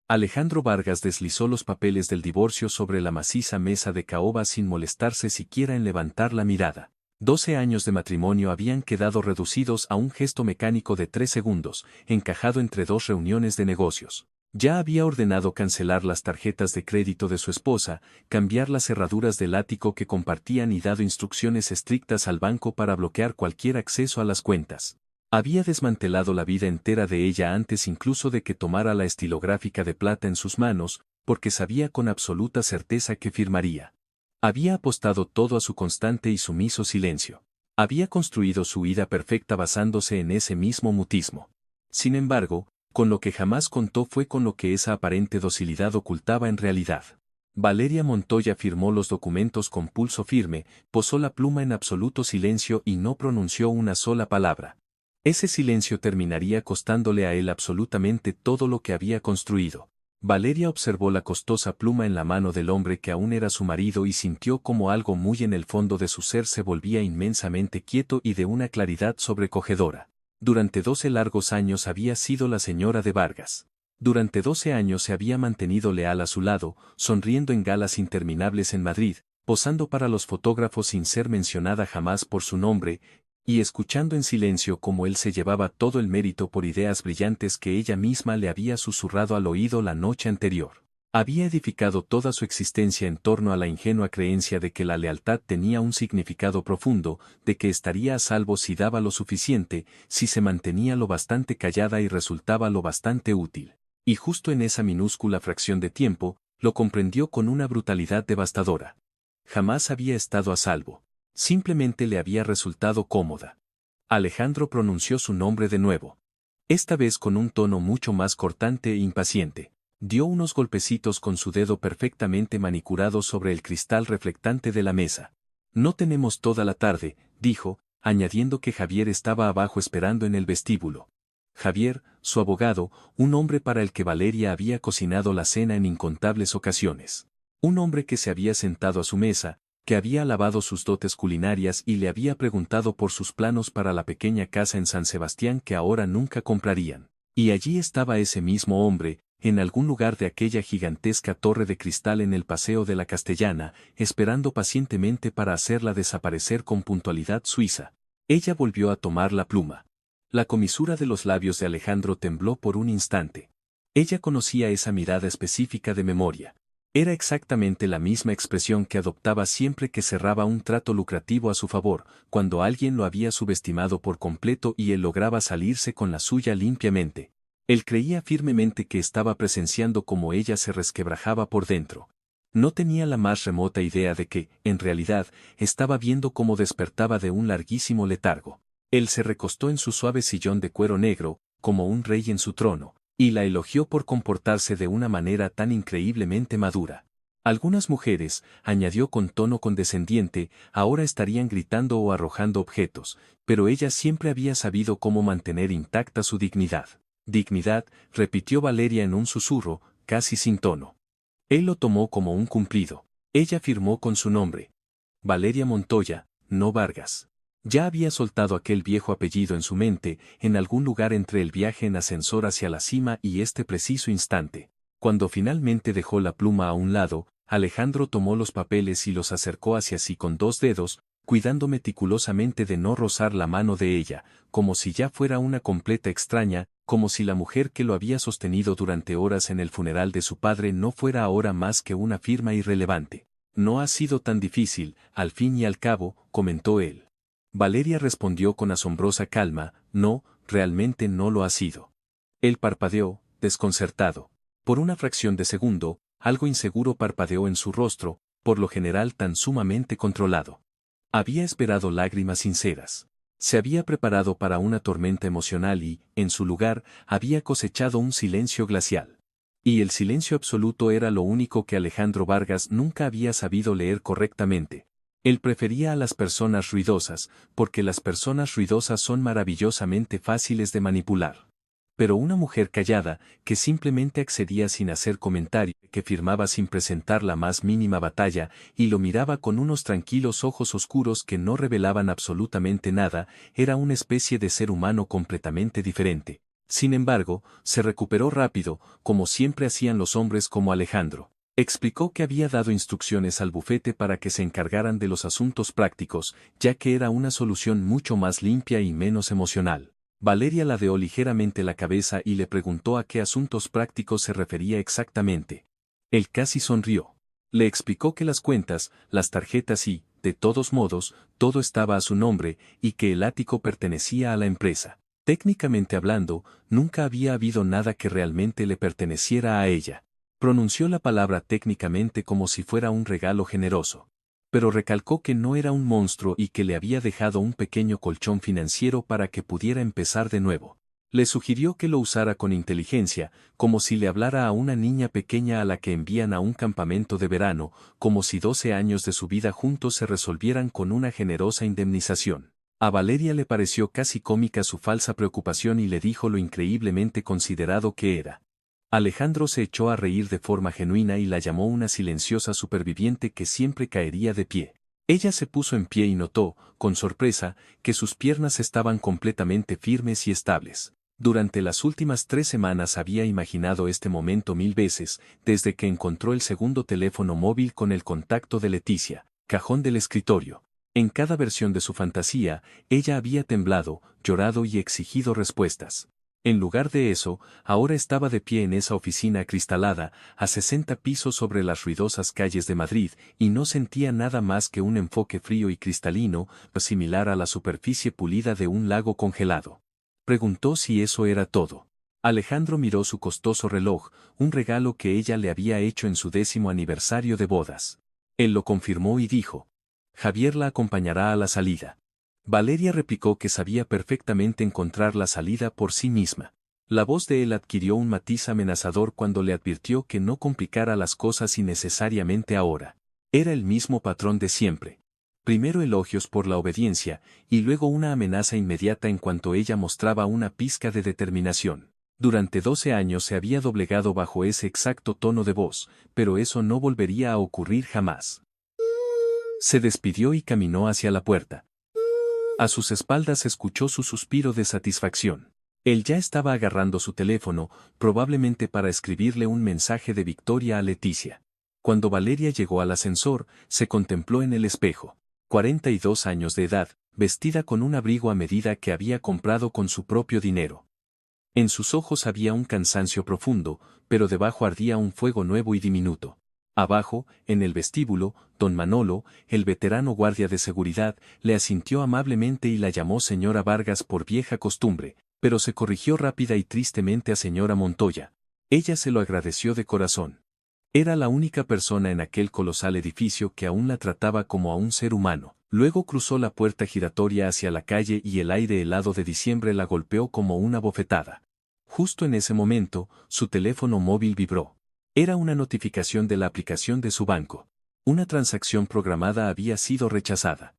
Alejandro Vargas deslizó los papeles del divorcio sobre la maciza mesa de caoba sin molestarse siquiera en levantar la mirada. 12 años de matrimonio habían quedado reducidos a un gesto mecánico de 3 segundos, encajado entre 2 reuniones de negocios. Ya había ordenado cancelar las tarjetas de crédito de su esposa, cambiar las cerraduras del ático que compartían y dado instrucciones estrictas al banco para bloquear cualquier acceso a las cuentas. Había desmantelado la vida entera de ella antes incluso de que tomara la estilográfica de plata en sus manos, porque sabía con absoluta certeza que firmaría. Había apostado todo a su constante y sumiso silencio. Había construido su vida perfecta basándose en ese mismo mutismo. Sin embargo, con lo que jamás contó fue con lo que esa aparente docilidad ocultaba en realidad. Valeria Montoya firmó los documentos con pulso firme, posó la pluma en absoluto silencio y no pronunció una sola palabra. Ese silencio terminaría costándole a él absolutamente todo lo que había construido. Valeria observó la costosa pluma en la mano del hombre que aún era su marido y sintió como algo muy en el fondo de su ser se volvía inmensamente quieto y de una claridad sobrecogedora. Durante 12 largos años había sido la señora de Vargas. Durante 12 años se había mantenido leal a su lado, sonriendo en galas interminables en Madrid, posando para los fotógrafos sin ser mencionada jamás por su nombre, y escuchando en silencio cómo él se llevaba todo el mérito por ideas brillantes que ella misma le había susurrado al oído la noche anterior. Había edificado toda su existencia en torno a la ingenua creencia de que la lealtad tenía un significado profundo, de que estaría a salvo si daba lo suficiente, si se mantenía lo bastante callada y resultaba lo bastante útil. Y justo en esa minúscula fracción de tiempo, lo comprendió con una brutalidad devastadora. Jamás había estado a salvo. Simplemente le había resultado cómoda. Alejandro pronunció su nombre de nuevo. Esta vez con un tono mucho más cortante e impaciente. Dio unos golpecitos con su dedo perfectamente manicurado sobre el cristal reflectante de la mesa. No tenemos toda la tarde, dijo, añadiendo que Javier estaba abajo esperando en el vestíbulo. Javier, su abogado, un hombre para el que Valeria había cocinado la cena en incontables ocasiones. Un hombre que se había sentado a su mesa, que había alabado sus dotes culinarias y le había preguntado por sus planos para la pequeña casa en San Sebastián que ahora nunca comprarían. Y allí estaba ese mismo hombre, en algún lugar de aquella gigantesca torre de cristal en el Paseo de la Castellana, esperando pacientemente para hacerla desaparecer con puntualidad suiza. Ella volvió a tomar la pluma. La comisura de los labios de Alejandro tembló por un instante. Ella conocía esa mirada específica de memoria. Era exactamente la misma expresión que adoptaba siempre que cerraba un trato lucrativo a su favor, cuando alguien lo había subestimado por completo y él lograba salirse con la suya limpiamente. Él creía firmemente que estaba presenciando cómo ella se resquebrajaba por dentro. No tenía la más remota idea de que, en realidad, estaba viendo cómo despertaba de un larguísimo letargo. Él se recostó en su suave sillón de cuero negro, como un rey en su trono, y la elogió por comportarse de una manera tan increíblemente madura. Algunas mujeres, añadió con tono condescendiente, ahora estarían gritando o arrojando objetos, pero ella siempre había sabido cómo mantener intacta su dignidad. Dignidad, repitió Valeria en un susurro, casi sin tono. Él lo tomó como un cumplido. Ella firmó con su nombre. Valeria Montoya, no Vargas. Ya había soltado aquel viejo apellido en su mente, en algún lugar entre el viaje en ascensor hacia la cima y este preciso instante. Cuando finalmente dejó la pluma a un lado, Alejandro tomó los papeles y los acercó hacia sí con 2 dedos, cuidando meticulosamente de no rozar la mano de ella, como si ya fuera una completa extraña, como si la mujer que lo había sostenido durante horas en el funeral de su padre no fuera ahora más que una firma irrelevante. No ha sido tan difícil, al fin y al cabo, comentó él. Valeria respondió con asombrosa calma, no, realmente no lo ha sido. Él parpadeó, desconcertado. Por una fracción de segundo, algo inseguro parpadeó en su rostro, por lo general tan sumamente controlado. Había esperado lágrimas sinceras. Se había preparado para una tormenta emocional y, en su lugar, había cosechado un silencio glacial. Y el silencio absoluto era lo único que Alejandro Vargas nunca había sabido leer correctamente. Él prefería a las personas ruidosas, porque las personas ruidosas son maravillosamente fáciles de manipular. Pero una mujer callada, que simplemente accedía sin hacer comentario, que firmaba sin presentar la más mínima batalla, y lo miraba con unos tranquilos ojos oscuros que no revelaban absolutamente nada, era una especie de ser humano completamente diferente. Sin embargo, se recuperó rápido, como siempre hacían los hombres como Alejandro. Explicó que había dado instrucciones al bufete para que se encargaran de los asuntos prácticos, ya que era una solución mucho más limpia y menos emocional. Valeria ladeó ligeramente la cabeza y le preguntó a qué asuntos prácticos se refería exactamente. Él casi sonrió. Le explicó que las cuentas, las tarjetas y, de todos modos, todo estaba a su nombre, y que el ático pertenecía a la empresa. Técnicamente hablando, nunca había habido nada que realmente le perteneciera a ella. Pronunció la palabra técnicamente como si fuera un regalo generoso. Pero recalcó que no era un monstruo y que le había dejado un pequeño colchón financiero para que pudiera empezar de nuevo. Le sugirió que lo usara con inteligencia, como si le hablara a una niña pequeña a la que envían a un campamento de verano, como si 12 años de su vida juntos se resolvieran con una generosa indemnización. A Valeria le pareció casi cómica su falsa preocupación y le dijo lo increíblemente considerado que era. Alejandro se echó a reír de forma genuina y la llamó una silenciosa superviviente que siempre caería de pie. Ella se puso en pie y notó, con sorpresa, que sus piernas estaban completamente firmes y estables. Durante las últimas 3 semanas había imaginado este momento 1000 veces, desde que encontró el segundo teléfono móvil con el contacto de Leticia, cajón del escritorio. En cada versión de su fantasía, ella había temblado, llorado y exigido respuestas. En lugar de eso, ahora estaba de pie en esa oficina acristalada, a 60 pisos sobre las ruidosas calles de Madrid, y no sentía nada más que un enfoque frío y cristalino, similar a la superficie pulida de un lago congelado. Preguntó si eso era todo. Alejandro miró su costoso reloj, un regalo que ella le había hecho en su 10º aniversario de bodas. Él lo confirmó y dijo: Javier la acompañará a la salida. Valeria replicó que sabía perfectamente encontrar la salida por sí misma. La voz de él adquirió un matiz amenazador cuando le advirtió que no complicara las cosas innecesariamente ahora. Era el mismo patrón de siempre. Primero elogios por la obediencia, y luego una amenaza inmediata en cuanto ella mostraba una pizca de determinación. Durante 12 años se había doblegado bajo ese exacto tono de voz, pero eso no volvería a ocurrir jamás. Se despidió y caminó hacia la puerta. A sus espaldas escuchó su suspiro de satisfacción. Él ya estaba agarrando su teléfono, probablemente para escribirle un mensaje de victoria a Leticia. Cuando Valeria llegó al ascensor, se contempló en el espejo. 42 años de edad, vestida con un abrigo a medida que había comprado con su propio dinero. En sus ojos había un cansancio profundo, pero debajo ardía un fuego nuevo y diminuto. Abajo, en el vestíbulo, don Manolo, el veterano guardia de seguridad, le asintió amablemente y la llamó señora Vargas por vieja costumbre, pero se corrigió rápida y tristemente a señora Montoya. Ella se lo agradeció de corazón. Era la única persona en aquel colosal edificio que aún la trataba como a un ser humano. Luego cruzó la puerta giratoria hacia la calle y el aire helado de diciembre la golpeó como una bofetada. Justo en ese momento, su teléfono móvil vibró. Era una notificación de la aplicación de su banco. Una transacción programada había sido rechazada.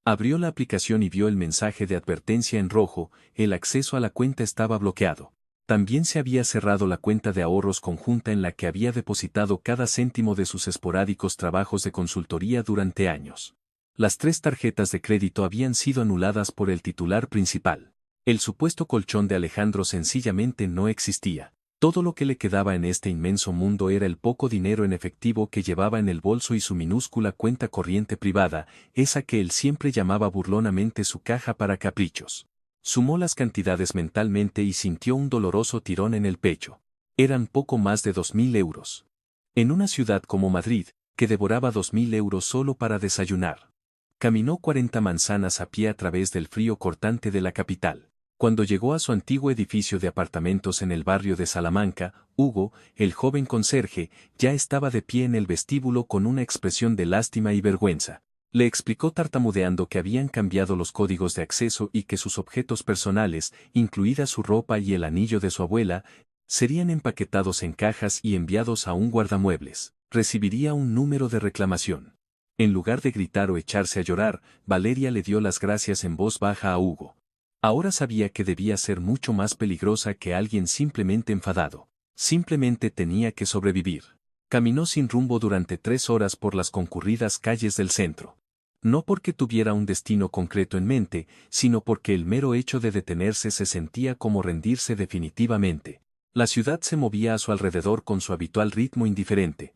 Abrió la aplicación y vio el mensaje de advertencia en rojo: el acceso a la cuenta estaba bloqueado. También se había cerrado la cuenta de ahorros conjunta en la que había depositado cada céntimo de sus esporádicos trabajos de consultoría durante años. Las 3 tarjetas de crédito habían sido anuladas por el titular principal. El supuesto colchón de Alejandro sencillamente no existía. Todo lo que le quedaba en este inmenso mundo era el poco dinero en efectivo que llevaba en el bolso y su minúscula cuenta corriente privada, esa que él siempre llamaba burlonamente su caja para caprichos. Sumó las cantidades mentalmente y sintió un doloroso tirón en el pecho. Eran poco más de 2000 euros. En una ciudad como Madrid, que devoraba 2000 euros solo para desayunar. Caminó 40 manzanas a pie a través del frío cortante de la capital. Cuando llegó a su antiguo edificio de apartamentos en el barrio de Salamanca, Hugo, el joven conserje, ya estaba de pie en el vestíbulo con una expresión de lástima y vergüenza. Le explicó tartamudeando que habían cambiado los códigos de acceso y que sus objetos personales, incluida su ropa y el anillo de su abuela, serían empaquetados en cajas y enviados a un guardamuebles. Recibiría un número de reclamación. En lugar de gritar o echarse a llorar, Valeria le dio las gracias en voz baja a Hugo. Ahora sabía que debía ser mucho más peligrosa que alguien simplemente enfadado. Simplemente tenía que sobrevivir. Caminó sin rumbo durante 3 horas por las concurridas calles del centro. No porque tuviera un destino concreto en mente, sino porque el mero hecho de detenerse se sentía como rendirse definitivamente. La ciudad se movía a su alrededor con su habitual ritmo indiferente.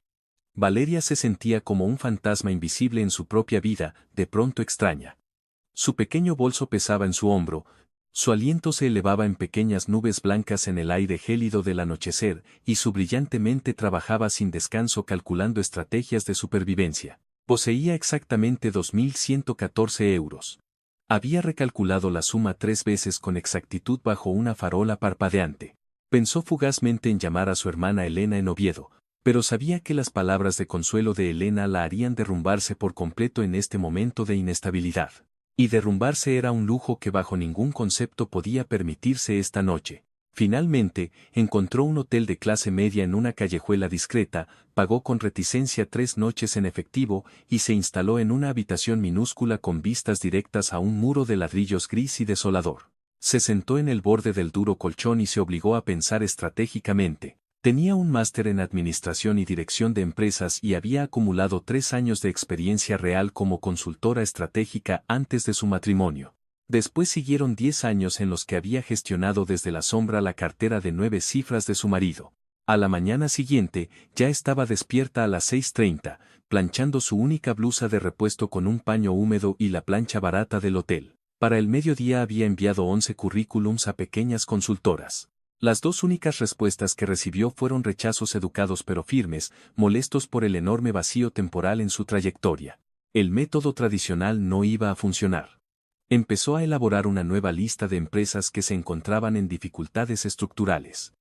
Valeria se sentía como un fantasma invisible en su propia vida, de pronto extraña. Su pequeño bolso pesaba en su hombro, su aliento se elevaba en pequeñas nubes blancas en el aire gélido del anochecer, y su brillante mente trabajaba sin descanso calculando estrategias de supervivencia. Poseía exactamente 2.114 euros. Había recalculado la suma 3 veces con exactitud bajo una farola parpadeante. Pensó fugazmente en llamar a su hermana Elena en Oviedo, pero sabía que las palabras de consuelo de Elena la harían derrumbarse por completo en este momento de inestabilidad. Y derrumbarse era un lujo que bajo ningún concepto podía permitirse esta noche. Finalmente, encontró un hotel de clase media en una callejuela discreta, pagó con reticencia 3 noches en efectivo y se instaló en una habitación minúscula con vistas directas a un muro de ladrillos gris y desolador. Se sentó en el borde del duro colchón y se obligó a pensar estratégicamente. Tenía un máster en Administración y Dirección de Empresas y había acumulado 3 años de experiencia real como consultora estratégica antes de su matrimonio. Después siguieron 10 años en los que había gestionado desde la sombra la cartera de 9 cifras de su marido. A la mañana siguiente, ya estaba despierta a las 6:30, planchando su única blusa de repuesto con un paño húmedo y la plancha barata del hotel. Para el mediodía había enviado 11 currículums a pequeñas consultoras. Las 2 únicas respuestas que recibió fueron rechazos educados pero firmes, molestos por el enorme vacío temporal en su trayectoria. El método tradicional no iba a funcionar. Empezó a elaborar una nueva lista de empresas que se encontraban en dificultades estructurales.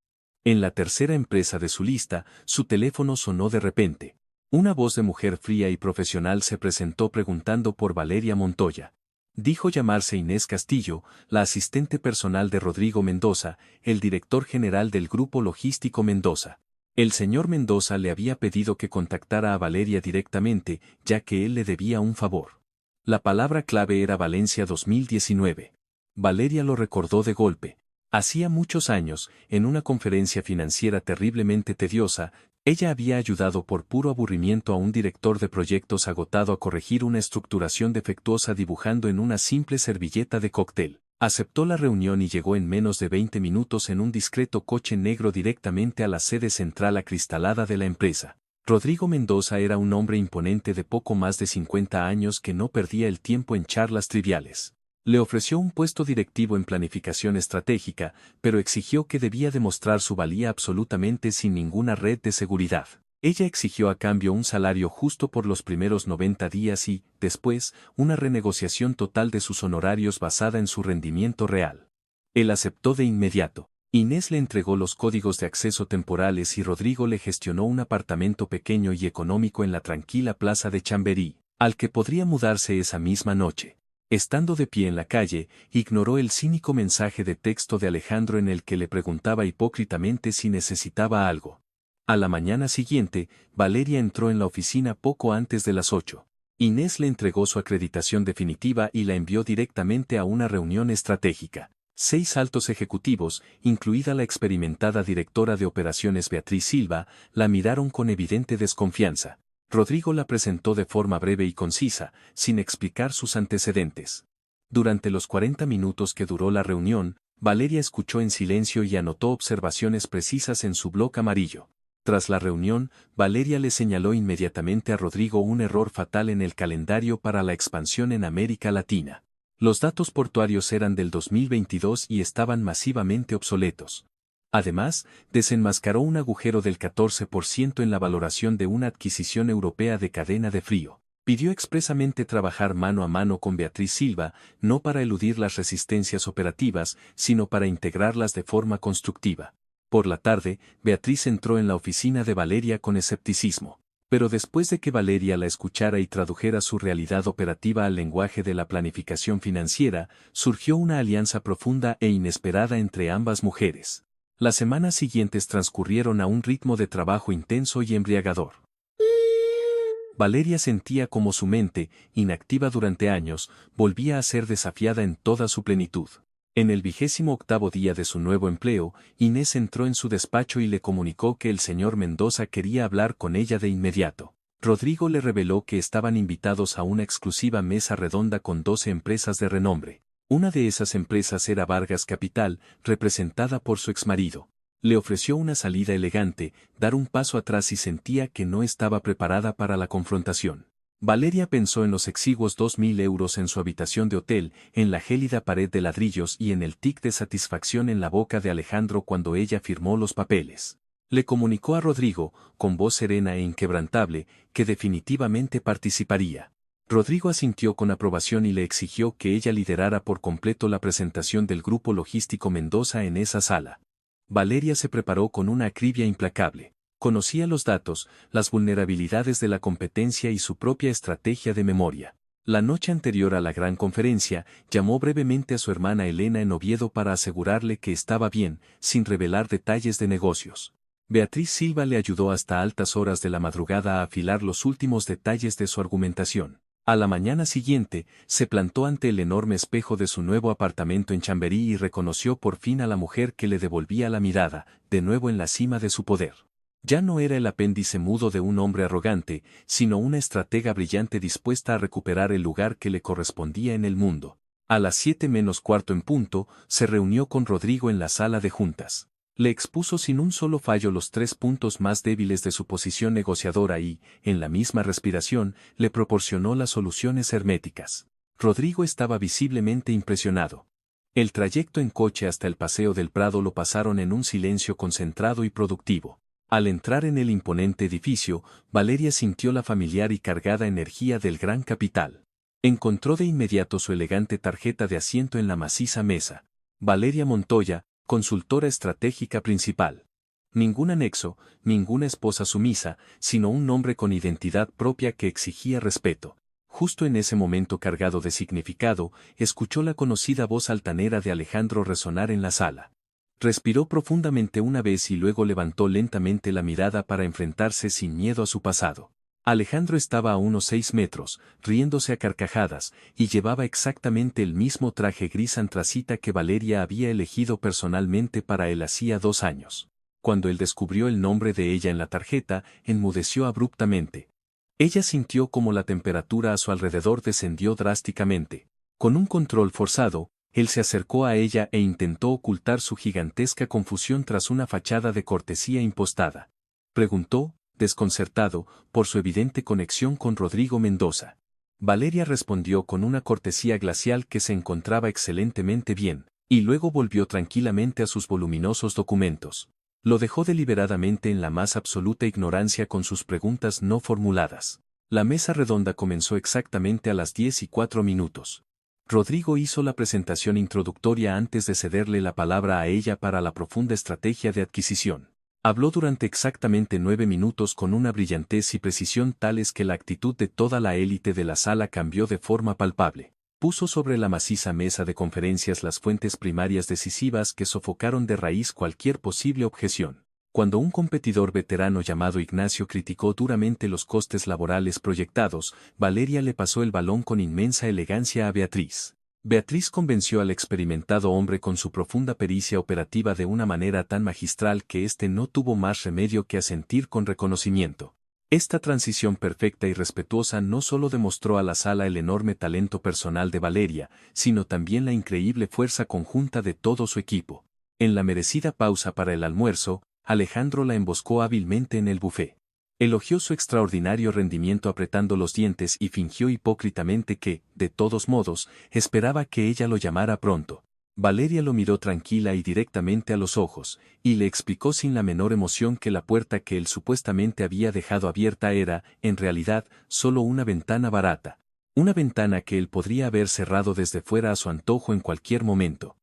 En la tercera empresa de su lista, su teléfono sonó de repente. Una voz de mujer fría y profesional se presentó preguntando por Valeria Montoya. Dijo llamarse Inés Castillo, la asistente personal de Rodrigo Mendoza, el director general del Grupo Logístico Mendoza. El señor Mendoza le había pedido que contactara a Valeria directamente, ya que él le debía un favor. La palabra clave era Valencia 2019. Valeria lo recordó de golpe. Hacía muchos años, en una conferencia financiera terriblemente tediosa, ella había ayudado por puro aburrimiento a un director de proyectos agotado a corregir una estructuración defectuosa dibujando en una simple servilleta de cóctel. Aceptó la reunión y llegó en menos de 20 minutos en un discreto coche negro directamente a la sede central acristalada de la empresa. Rodrigo Mendoza era un hombre imponente de poco más de 50 años que no perdía el tiempo en charlas triviales. Le ofreció un puesto directivo en planificación estratégica, pero exigió que debía demostrar su valía absolutamente sin ninguna red de seguridad. Ella exigió a cambio un salario justo por los primeros 90 días y, después, una renegociación total de sus honorarios basada en su rendimiento real. Él aceptó de inmediato. Inés le entregó los códigos de acceso temporales y Rodrigo le gestionó un apartamento pequeño y económico en la tranquila plaza de Chamberí, al que podría mudarse esa misma noche. Estando de pie en la calle, ignoró el cínico mensaje de texto de Alejandro en el que le preguntaba hipócritamente si necesitaba algo. A la mañana siguiente, Valeria entró en la oficina poco antes de las 8. Inés le entregó su acreditación definitiva y la envió directamente a una reunión estratégica. 6 altos ejecutivos, incluida la experimentada directora de operaciones Beatriz Silva, la miraron con evidente desconfianza. Rodrigo la presentó de forma breve y concisa, sin explicar sus antecedentes. Durante los 40 minutos que duró la reunión, Valeria escuchó en silencio y anotó observaciones precisas en su bloc amarillo. Tras la reunión, Valeria le señaló inmediatamente a Rodrigo un error fatal en el calendario para la expansión en América Latina. Los datos portuarios eran del 2022 y estaban masivamente obsoletos. Además, desenmascaró un agujero del 14% en la valoración de una adquisición europea de cadena de frío. Pidió expresamente trabajar mano a mano con Beatriz Silva, no para eludir las resistencias operativas, sino para integrarlas de forma constructiva. Por la tarde, Beatriz entró en la oficina de Valeria con escepticismo. Pero después de que Valeria la escuchara y tradujera su realidad operativa al lenguaje de la planificación financiera, surgió una alianza profunda e inesperada entre ambas mujeres. Las semanas siguientes transcurrieron a un ritmo de trabajo intenso y embriagador. Valeria sentía como su mente, inactiva durante años, volvía a ser desafiada en toda su plenitud. En el 28º día de su nuevo empleo, Inés entró en su despacho y le comunicó que el señor Mendoza quería hablar con ella de inmediato. Rodrigo le reveló que estaban invitados a una exclusiva mesa redonda con 12 empresas de renombre. Una de esas empresas era Vargas Capital, representada por su exmarido. Le ofreció una salida elegante, dar un paso atrás y sentía que no estaba preparada para la confrontación. Valeria pensó en los exiguos 2.000 euros en su habitación de hotel, en la gélida pared de ladrillos y en el tic de satisfacción en la boca de Alejandro cuando ella firmó los papeles. Le comunicó a Rodrigo, con voz serena e inquebrantable, que definitivamente participaría. Rodrigo asintió con aprobación y le exigió que ella liderara por completo la presentación del Grupo Logístico Mendoza en esa sala. Valeria se preparó con una acribia implacable. Conocía los datos, las vulnerabilidades de la competencia y su propia estrategia de memoria. La noche anterior a la gran conferencia, llamó brevemente a su hermana Elena en Oviedo para asegurarle que estaba bien, sin revelar detalles de negocios. Beatriz Silva le ayudó hasta altas horas de la madrugada a afilar los últimos detalles de su argumentación. A la mañana siguiente, se plantó ante el enorme espejo de su nuevo apartamento en Chamberí y reconoció por fin a la mujer que le devolvía la mirada, de nuevo en la cima de su poder. Ya no era el apéndice mudo de un hombre arrogante, sino una estratega brillante dispuesta a recuperar el lugar que le correspondía en el mundo. A las 7:45 en punto, se reunió con Rodrigo en la sala de juntas. Le expuso sin un solo fallo los 3 puntos más débiles de su posición negociadora y, en la misma respiración, le proporcionó las soluciones herméticas. Rodrigo estaba visiblemente impresionado. El trayecto en coche hasta el Paseo del Prado lo pasaron en un silencio concentrado y productivo. Al entrar en el imponente edificio, Valeria sintió la familiar y cargada energía del gran capital. Encontró de inmediato su elegante tarjeta de asiento en la maciza mesa. Valeria Montoya, consultora estratégica principal. Ningún anexo, ninguna esposa sumisa, sino un nombre con identidad propia que exigía respeto. Justo en ese momento cargado de significado, escuchó la conocida voz altanera de Alejandro resonar en la sala. Respiró profundamente una vez y luego levantó lentamente la mirada para enfrentarse sin miedo a su pasado. Alejandro estaba a unos 6 metros, riéndose a carcajadas, y llevaba exactamente el mismo traje gris antracita que Valeria había elegido personalmente para él hacía 2 años. Cuando él descubrió el nombre de ella en la tarjeta, enmudeció abruptamente. Ella sintió como la temperatura a su alrededor descendió drásticamente. Con un control forzado, él se acercó a ella e intentó ocultar su gigantesca confusión tras una fachada de cortesía impostada. Preguntó, desconcertado, por su evidente conexión con Rodrigo Mendoza. Valeria respondió con una cortesía glacial que se encontraba excelentemente bien, y luego volvió tranquilamente a sus voluminosos documentos. Lo dejó deliberadamente en la más absoluta ignorancia con sus preguntas no formuladas. La mesa redonda comenzó exactamente a las 10:04. Rodrigo hizo la presentación introductoria antes de cederle la palabra a ella para la profunda estrategia de adquisición. Habló durante exactamente 9 minutos con una brillantez y precisión tales que la actitud de toda la élite de la sala cambió de forma palpable. Puso sobre la maciza mesa de conferencias las fuentes primarias decisivas que sofocaron de raíz cualquier posible objeción. Cuando un competidor veterano llamado Ignacio criticó duramente los costes laborales proyectados, Valeria le pasó el balón con inmensa elegancia a Beatriz. Beatriz convenció al experimentado hombre con su profunda pericia operativa de una manera tan magistral que éste no tuvo más remedio que asentir con reconocimiento. Esta transición perfecta y respetuosa no solo demostró a la sala el enorme talento personal de Valeria, sino también la increíble fuerza conjunta de todo su equipo. En la merecida pausa para el almuerzo, Alejandro la emboscó hábilmente en el buffet. Elogió su extraordinario rendimiento apretando los dientes y fingió hipócritamente que, de todos modos, esperaba que ella lo llamara pronto. Valeria lo miró tranquila y directamente a los ojos, y le explicó sin la menor emoción que la puerta que él supuestamente había dejado abierta era, en realidad, solo una ventana barata. Una ventana que él podría haber cerrado desde fuera a su antojo en cualquier momento.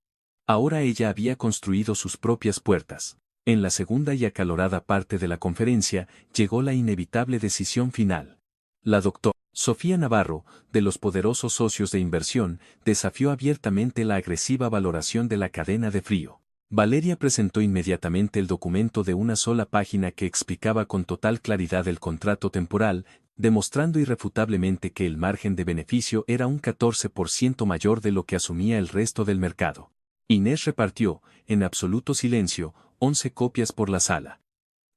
Ahora ella había construido sus propias puertas. En la segunda y acalorada parte de la conferencia, llegó la inevitable decisión final. La doctora Sofía Navarro, de los poderosos socios de inversión, desafió abiertamente la agresiva valoración de la cadena de frío. Valeria presentó inmediatamente el documento de una sola página que explicaba con total claridad el contrato temporal, demostrando irrefutablemente que el margen de beneficio era un 14% mayor de lo que asumía el resto del mercado. Inés repartió, en absoluto silencio, 11 copias por la sala.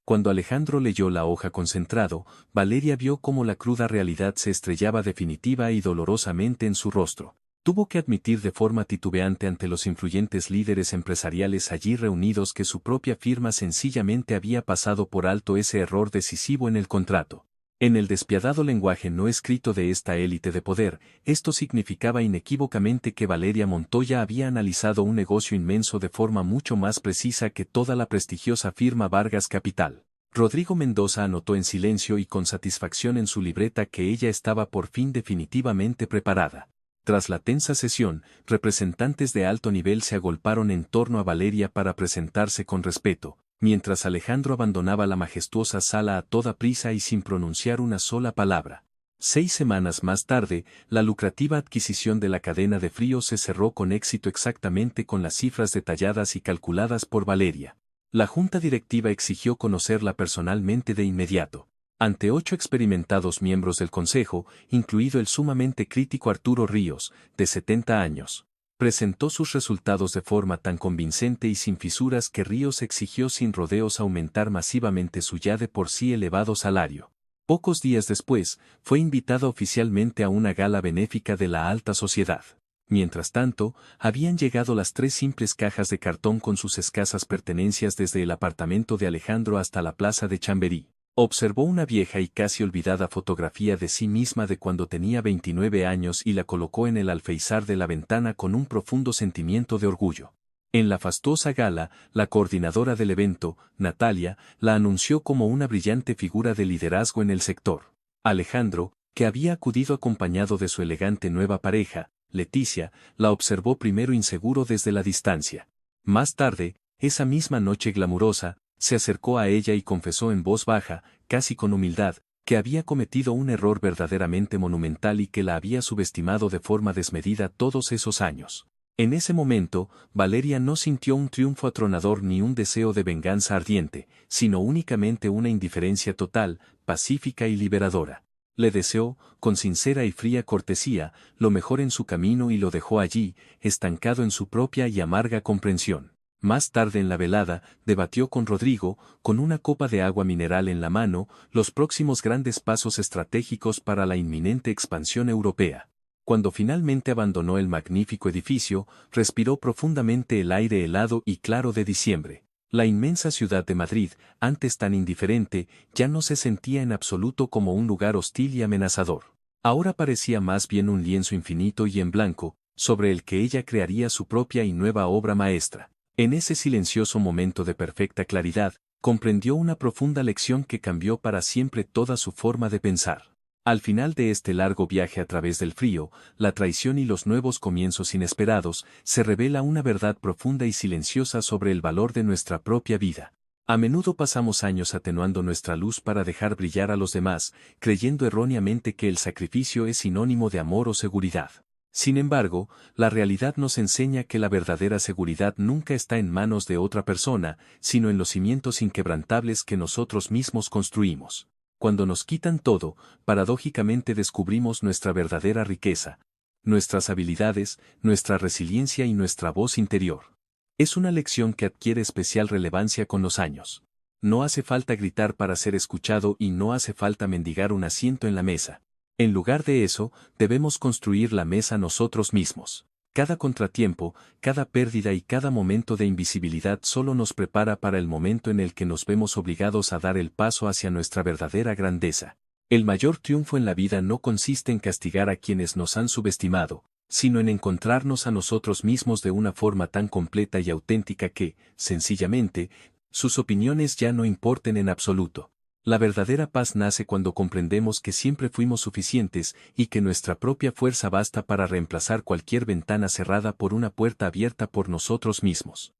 Cuando Alejandro leyó la hoja concentrado, Valeria vio cómo la cruda realidad se estrellaba definitiva y dolorosamente en su rostro. Tuvo que admitir de forma titubeante ante los influyentes líderes empresariales allí reunidos que su propia firma sencillamente había pasado por alto ese error decisivo en el contrato. En el despiadado lenguaje no escrito de esta élite de poder, esto significaba inequívocamente que Valeria Montoya había analizado un negocio inmenso de forma mucho más precisa que toda la prestigiosa firma Vargas Capital. Rodrigo Mendoza anotó en silencio y con satisfacción en su libreta que ella estaba por fin definitivamente preparada. Tras la tensa sesión, representantes de alto nivel se agolparon en torno a Valeria para presentarse con respeto, mientras Alejandro abandonaba la majestuosa sala a toda prisa y sin pronunciar una sola palabra. 6 semanas más tarde, la lucrativa adquisición de la cadena de frío se cerró con éxito exactamente con las cifras detalladas y calculadas por Valeria. La junta directiva exigió conocerla personalmente de inmediato. Ante 8 experimentados miembros del consejo, incluido el sumamente crítico Arturo Ríos, de 70 años. Presentó sus resultados de forma tan convincente y sin fisuras que Ríos exigió sin rodeos aumentar masivamente su ya de por sí elevado salario. Pocos días después, fue invitado oficialmente a una gala benéfica de la alta sociedad. Mientras tanto, habían llegado las 3 simples cajas de cartón con sus escasas pertenencias desde el apartamento de Alejandro hasta la plaza de Chamberí. Observó una vieja y casi olvidada fotografía de sí misma de cuando tenía 29 años y la colocó en el alféizar de la ventana con un profundo sentimiento de orgullo. En la fastuosa gala, la coordinadora del evento, Natalia, la anunció como una brillante figura de liderazgo en el sector. Alejandro, que había acudido acompañado de su elegante nueva pareja, Leticia, la observó primero inseguro desde la distancia. Más tarde, esa misma noche glamurosa, se acercó a ella y confesó en voz baja, casi con humildad, que había cometido un error verdaderamente monumental y que la había subestimado de forma desmedida todos esos años. En ese momento, Valeria no sintió un triunfo atronador ni un deseo de venganza ardiente, sino únicamente una indiferencia total, pacífica y liberadora. Le deseó, con sincera y fría cortesía, lo mejor en su camino y lo dejó allí, estancado en su propia y amarga comprensión. Más tarde en la velada, debatió con Rodrigo, con una copa de agua mineral en la mano, los próximos grandes pasos estratégicos para la inminente expansión europea. Cuando finalmente abandonó el magnífico edificio, respiró profundamente el aire helado y claro de diciembre. La inmensa ciudad de Madrid, antes tan indiferente, ya no se sentía en absoluto como un lugar hostil y amenazador. Ahora parecía más bien un lienzo infinito y en blanco, sobre el que ella crearía su propia y nueva obra maestra. En ese silencioso momento de perfecta claridad, comprendió una profunda lección que cambió para siempre toda su forma de pensar. Al final de este largo viaje a través del frío, la traición y los nuevos comienzos inesperados, se revela una verdad profunda y silenciosa sobre el valor de nuestra propia vida. A menudo pasamos años atenuando nuestra luz para dejar brillar a los demás, creyendo erróneamente que el sacrificio es sinónimo de amor o seguridad. Sin embargo, la realidad nos enseña que la verdadera seguridad nunca está en manos de otra persona, sino en los cimientos inquebrantables que nosotros mismos construimos. Cuando nos quitan todo, paradójicamente descubrimos nuestra verdadera riqueza, nuestras habilidades, nuestra resiliencia y nuestra voz interior. Es una lección que adquiere especial relevancia con los años. No hace falta gritar para ser escuchado y no hace falta mendigar un asiento en la mesa. En lugar de eso, debemos construir la mesa nosotros mismos. Cada contratiempo, cada pérdida y cada momento de invisibilidad solo nos prepara para el momento en el que nos vemos obligados a dar el paso hacia nuestra verdadera grandeza. El mayor triunfo en la vida no consiste en castigar a quienes nos han subestimado, sino en encontrarnos a nosotros mismos de una forma tan completa y auténtica que, sencillamente, sus opiniones ya no importen en absoluto. La verdadera paz nace cuando comprendemos que siempre fuimos suficientes y que nuestra propia fuerza basta para reemplazar cualquier ventana cerrada por una puerta abierta por nosotros mismos.